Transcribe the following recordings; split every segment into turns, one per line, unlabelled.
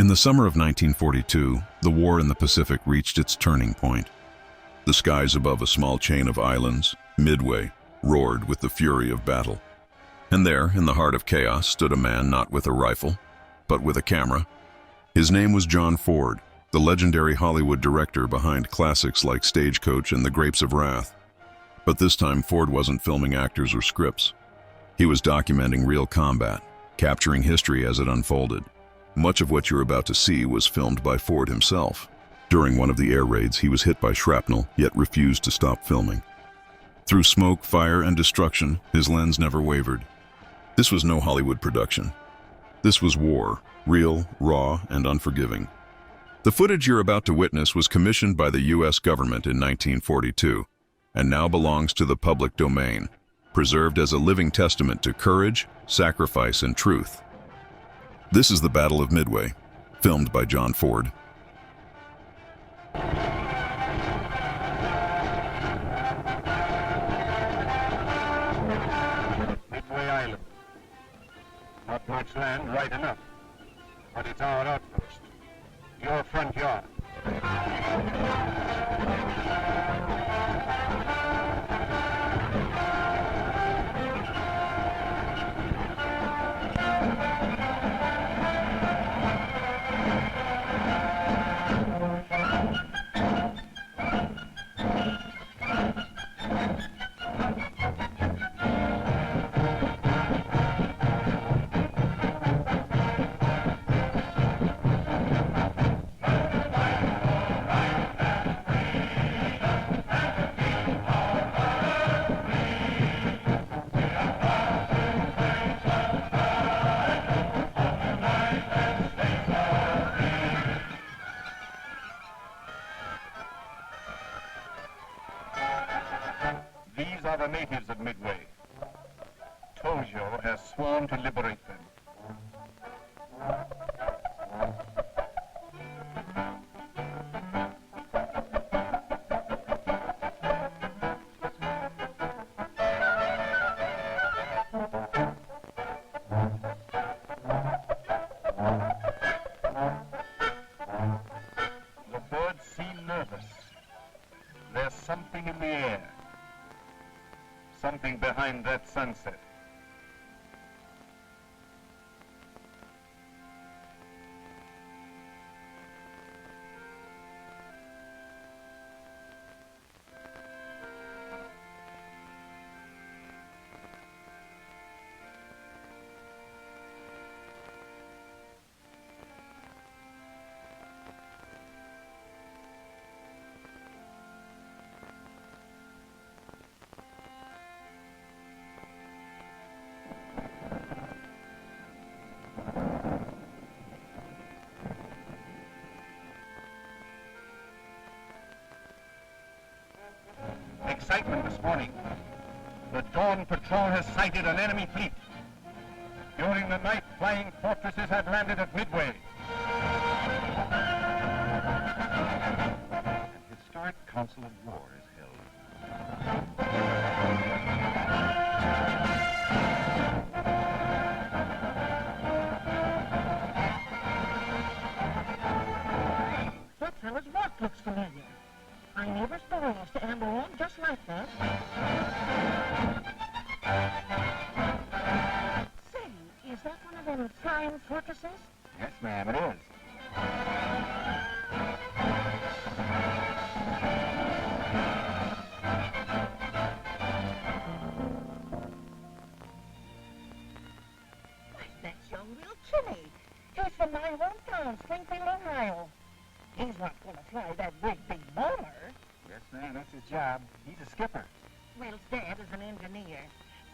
In the summer of 1942, the war in the Pacific reached its turning point. The skies above a small chain of islands, Midway, roared with the fury of battle. And there, in the heart of chaos, stood a man not with a rifle, but with a camera. His name was John Ford, the legendary Hollywood director behind classics like Stagecoach and The Grapes of Wrath. But this time, Ford wasn't filming actors or scripts. He was documenting real combat, capturing history as it unfolded. Much of what you're about to see was filmed by Ford himself. During one of the air raids, he was hit by shrapnel, yet refused to stop filming. Through smoke, fire, and destruction, his lens never wavered. This was no Hollywood production. This was war, real, raw, and unforgiving. The footage you're about to witness was commissioned by the U.S. government in 1942, and now belongs to the public domain, preserved as a living testament to courage, sacrifice, and truth. This is the Battle of Midway, filmed by John Ford.
Midway Island. Not much land, right enough. But it's our outpost. Your front yard. These are the natives of Midway. Tojo has sworn to liberate them. The birds seem nervous. There's something in the air. Something behind that sunset. Excitement this morning. The Dawn Patrol has sighted an enemy fleet. During the night, flying fortresses have landed at Midway. An historic council of war is held.
That fellow's walk looks familiar. I never saw us to amble on just like that. Say, is that one of them flying fortresses?
Yes, ma'am, it is.
That's young Will Kinney. He's from my hometown, Springfield, Ohio. He's not going to fly that great big bomber.
Yes, ma'am, that's his job. He's a skipper.
Will's dad is an engineer.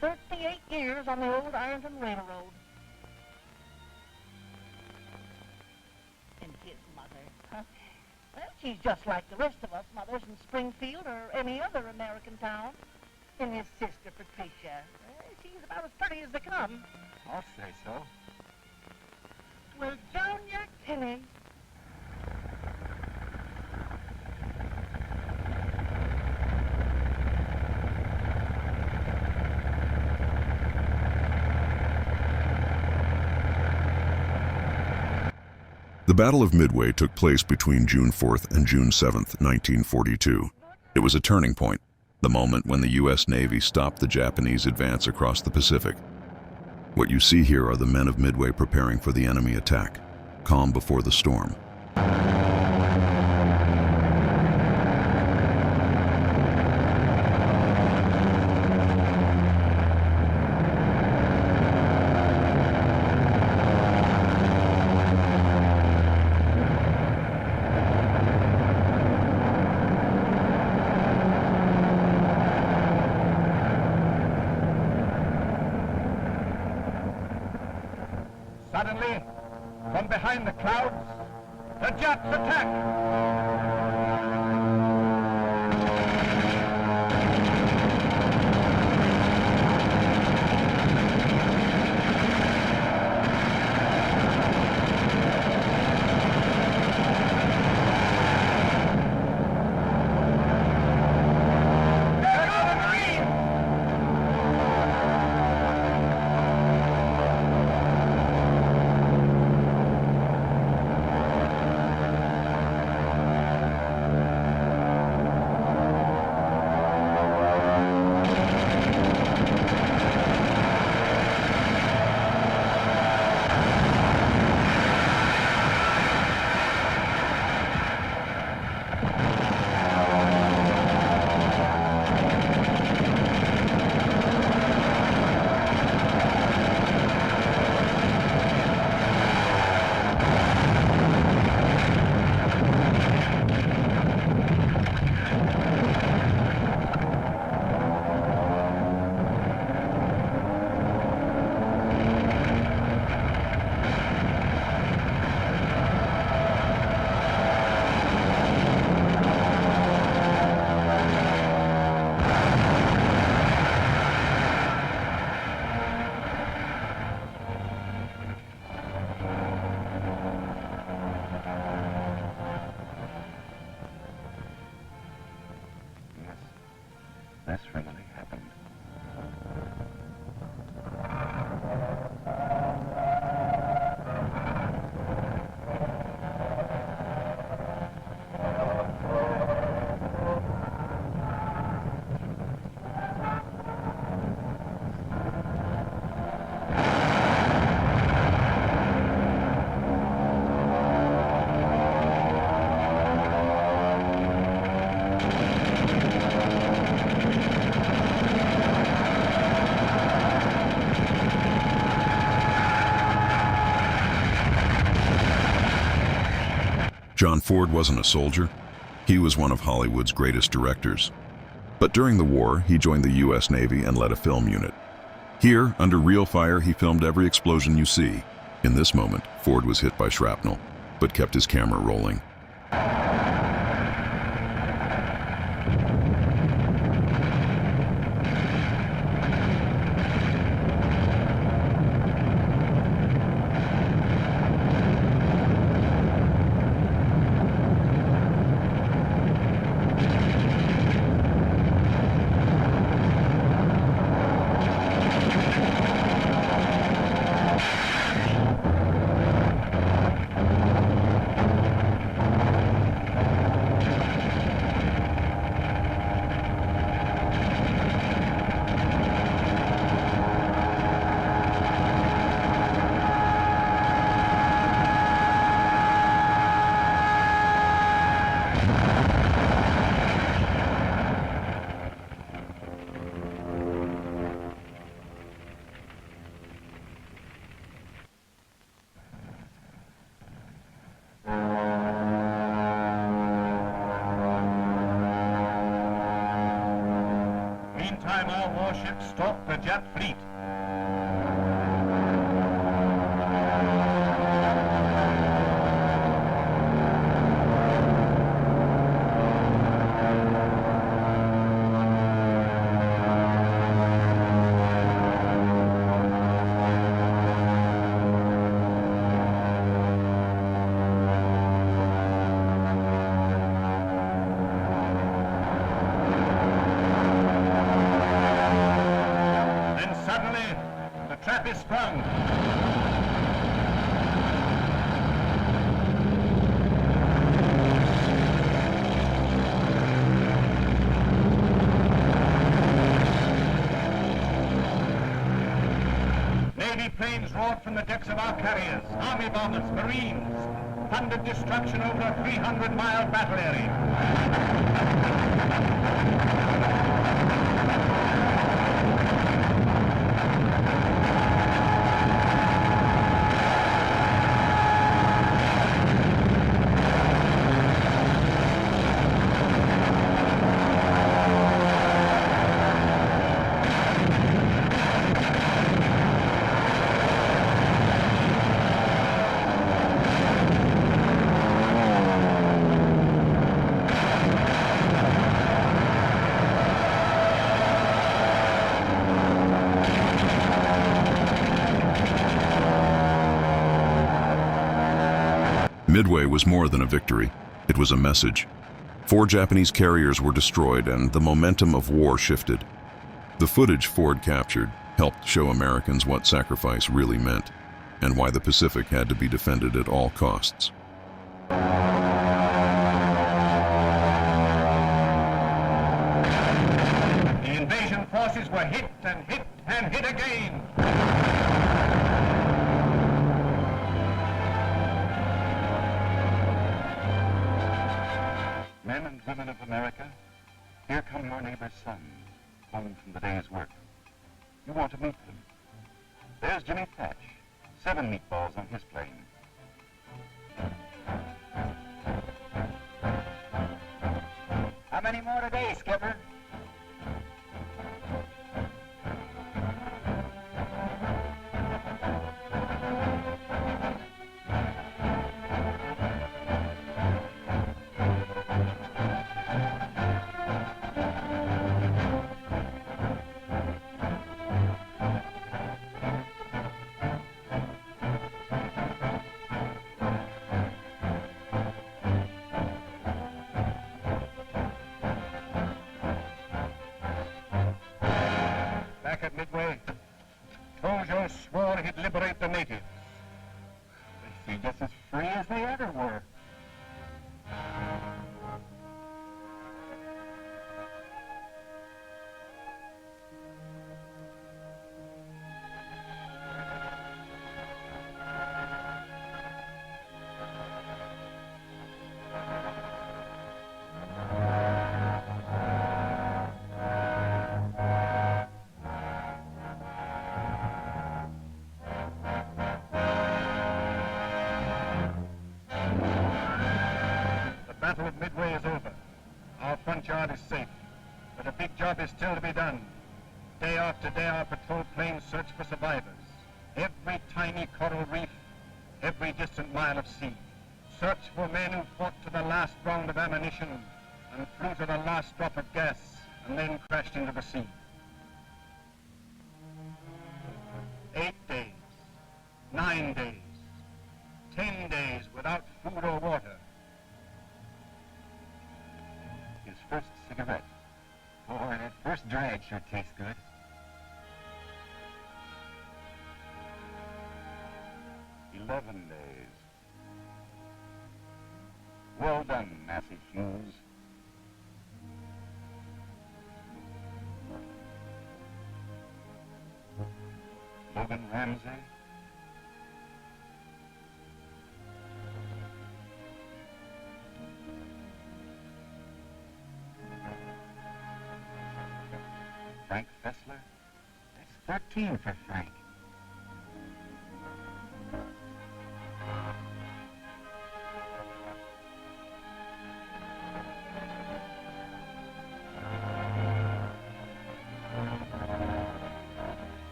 38 years on the old Ironton Railroad. And his mother, huh? Well, she's just like the rest of us mothers in Springfield or any other American town. And his sister, Patricia, she's about as pretty as they come.
I'll say so.
Well, Junior Kinney.
The Battle of Midway took place between June 4th and June 7th, 1942. It was a turning point, the moment when the U.S. Navy stopped the Japanese advance across the Pacific. What you see here are the men of Midway preparing for the enemy attack, calm before the storm.
Suddenly, from behind the clouds, the Japs attack! There go the Marines! This really happened.
John Ford wasn't a soldier. He was one of Hollywood's greatest directors. But during the war, he joined the U.S. Navy and led a film unit. Here, under real fire, he filmed every explosion you see. In this moment, Ford was hit by shrapnel, but kept his camera rolling.
Meantime, our warships stalk the Jap fleet. Then suddenly, flames roared from the decks of our carriers, army bombers, marines, thundered destruction over a 300-mile battle area.
Midway was more than a victory. It was a message. 4 Japanese carriers were destroyed and the momentum of war shifted. The footage Ford captured helped show Americans what sacrifice really meant and why the Pacific had to be defended at all costs.
The invasion forces were hit and hit and hit again. Men and women of America, here come your neighbor's sons, home from the day's work. You want to meet them. There's Jimmy Thatch, 7 meatballs on his plane. How many more today, Skipper? Back at Midway, Tojo swore he'd liberate the natives. They seem just as free as they ever were. The Battle of Midway is over. Our front yard is safe. But a big job is still to be done. Day after day, our patrol planes search for survivors. Every tiny coral reef, every distant mile of sea. Search for men who fought to the last round of ammunition and flew to the last drop of gas and then crashed into the sea. 8 days, 9 days, 10 days without food or water. His first cigarette. Boy, that first drag sure tastes good. "11 days. Well done, Massey Hughes. Logan Ramsey. Frank Fessler. That's 13 for Frank.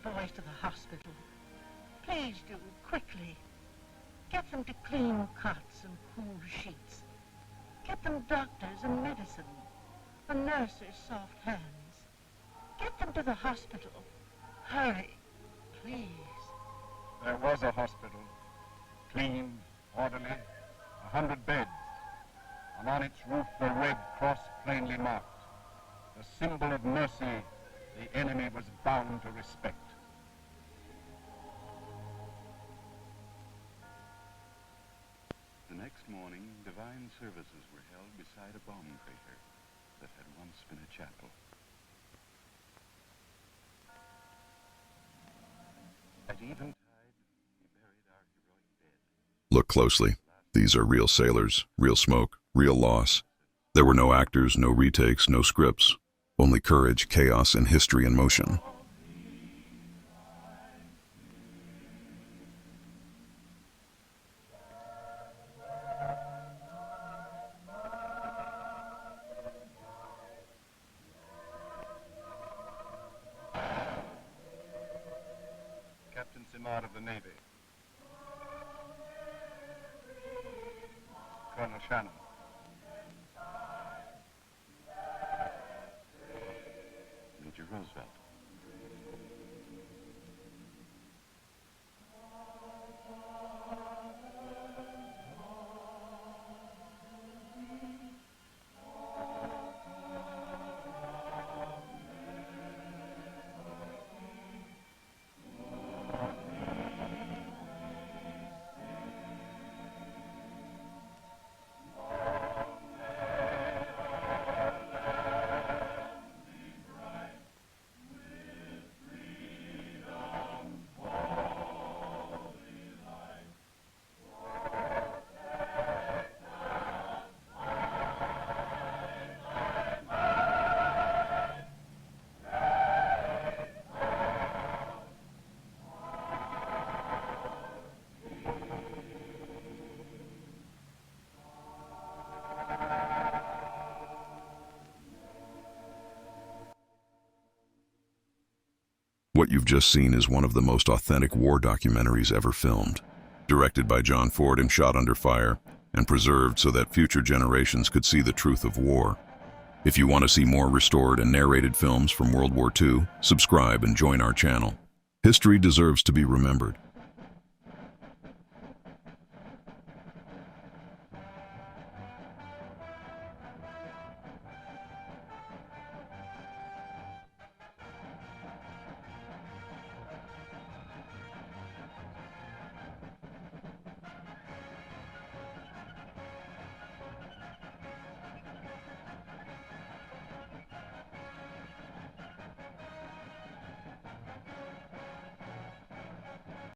Boys to the hospital. Please do, quickly. Get them to clean cots and cool sheets. Get them doctors and medicine, a nurse's soft hands. Get them to the hospital. Hurry, please.
There was a hospital. Clean, orderly, 100 beds. And on its roof the Red Cross plainly marked. The symbol of mercy the enemy was bound to respect.
next morning, divine services were held beside a bomb crater that had once been a chapel. At eventide, we buried our heroic dead.
Look closely. These are real sailors, real smoke, real loss. There were no actors, no retakes, no scripts. Only courage, chaos, and history in motion.
Captain Simard of the Navy. Colonel Shannon.
Major Roosevelt.
What you've just seen is one of the most authentic war documentaries ever filmed. Directed by John Ford and shot under fire, and preserved so that future generations could see the truth of war. If you want to see more restored and narrated films from World War II, subscribe and join our channel. History deserves to be remembered.